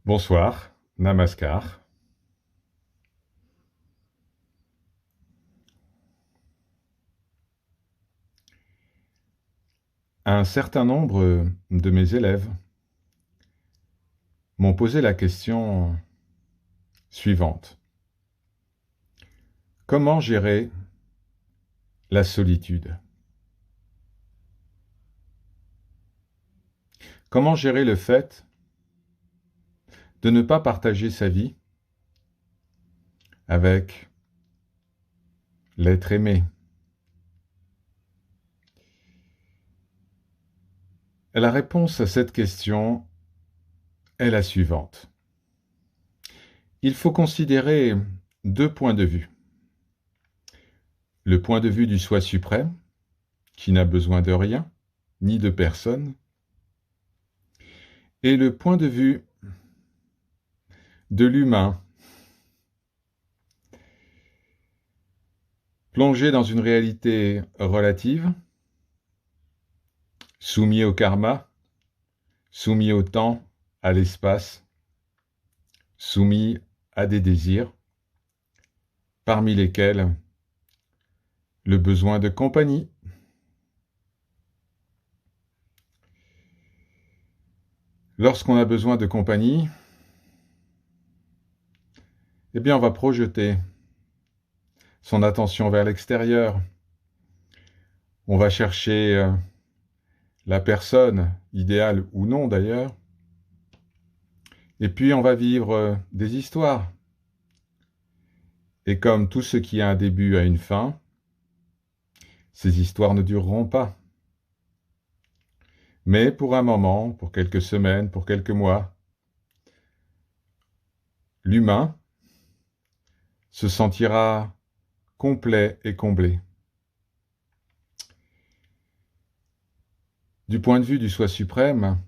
Bonsoir, Namaskar. Un certain nombre de mes élèves m'ont posé la question suivante. Comment gérer la solitude? Comment gérer le fait de ne pas partager sa vie avec l'être aimé? La réponse à cette question est la suivante. Il faut considérer deux points de vue. Le point de vue du Soi suprême, qui n'a besoin de rien, ni de personne, et le point de vue de l'humain, plongé dans une réalité relative, soumis au karma, soumis au temps, à l'espace, soumis à des désirs, parmi lesquels le besoin de compagnie. Lorsqu'on a besoin de compagnie, eh bien on va projeter son attention vers l'extérieur. On va chercher la personne, idéale ou non d'ailleurs, et puis on va vivre des histoires. Et comme tout ce qui a un début a une fin, ces histoires ne dureront pas. Mais pour un moment, pour quelques semaines, pour quelques mois, l'humain se sentira complet et comblé. Du point de vue du Soi suprême,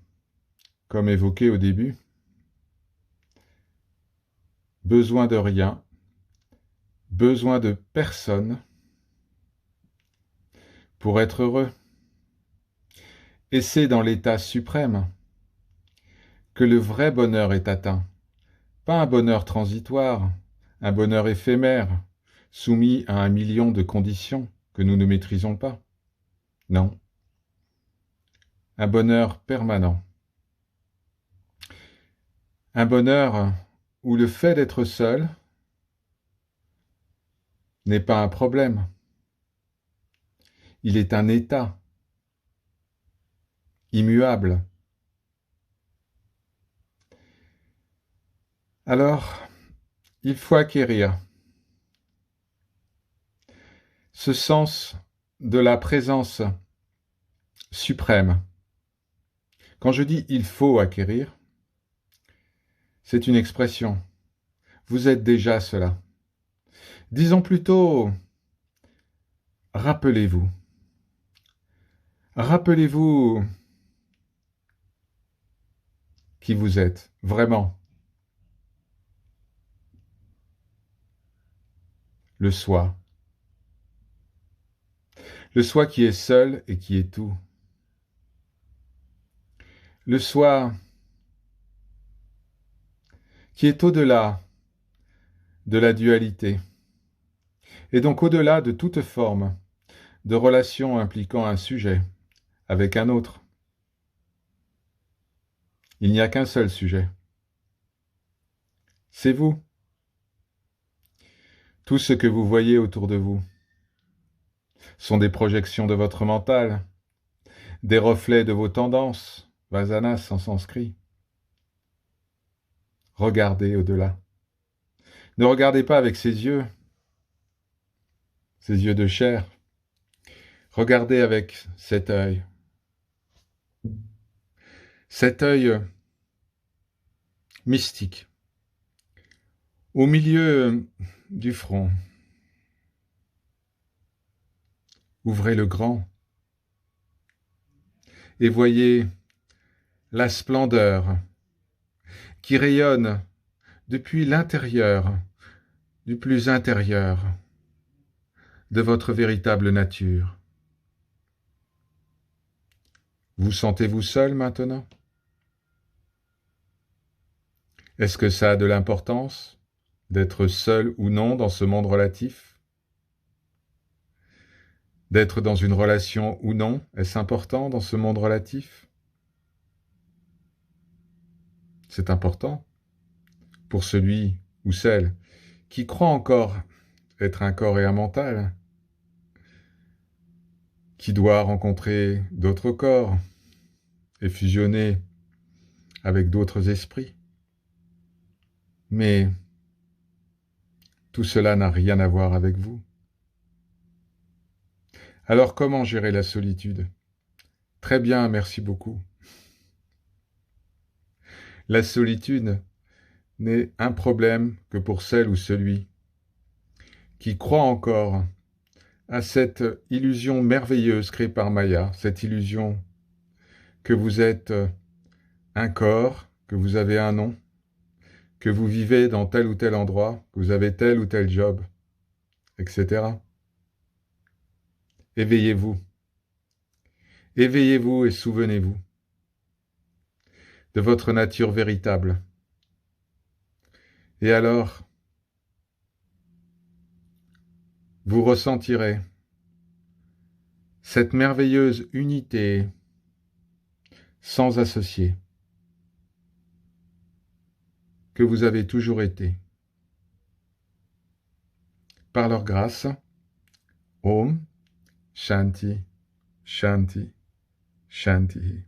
comme évoqué au début, besoin de rien, besoin de personne pour être heureux. Et c'est dans l'état suprême que le vrai bonheur est atteint, pas un bonheur transitoire, un bonheur éphémère, soumis à 1 million de conditions que nous ne maîtrisons pas. Non, un bonheur permanent. Un bonheur où le fait d'être seul n'est pas un problème. Il est un état immuable. Alors, il faut acquérir ce sens de la présence suprême. Quand je dis il faut acquérir, c'est une expression. Vous êtes déjà cela. Disons plutôt, rappelez-vous. Rappelez-vous qui vous êtes, vraiment. Le soi. Le soi qui est seul et qui est tout. Le soi qui est au-delà de la dualité, et donc au-delà de toute forme de relation impliquant un sujet avec un autre. Il n'y a qu'un seul sujet. C'est vous. Tout ce que vous voyez autour de vous sont des projections de votre mental, des reflets de vos tendances, vasanas en sanskrit. Regardez au-delà. Ne regardez pas avec ces yeux de chair. Regardez avec cet œil mystique, au milieu du front. Ouvrez le grand et voyez la splendeur qui rayonne depuis l'intérieur, du plus intérieur de votre véritable nature. Vous sentez-vous seul maintenant? Est-ce que ça a de l'importance d'être seul ou non dans ce monde relatif? D'être dans une relation ou non, est-ce important dans ce monde relatif? C'est important pour celui ou celle qui croit encore être un corps et un mental, qui doit rencontrer d'autres corps et fusionner avec d'autres esprits. Mais tout cela n'a rien à voir avec vous. Alors comment gérer la solitude? Très bien, merci beaucoup. La solitude n'est un problème que pour celle ou celui qui croit encore à cette illusion merveilleuse créée par Maya, cette illusion que vous êtes un corps, que vous avez un nom, que vous vivez dans tel ou tel endroit, que vous avez tel ou tel job, etc. Éveillez-vous. Éveillez-vous et souvenez-vous de votre nature véritable. Et alors, vous ressentirez cette merveilleuse unité sans associé que vous avez toujours été. Par leur grâce, Om Shanti, Shanti, Shanti.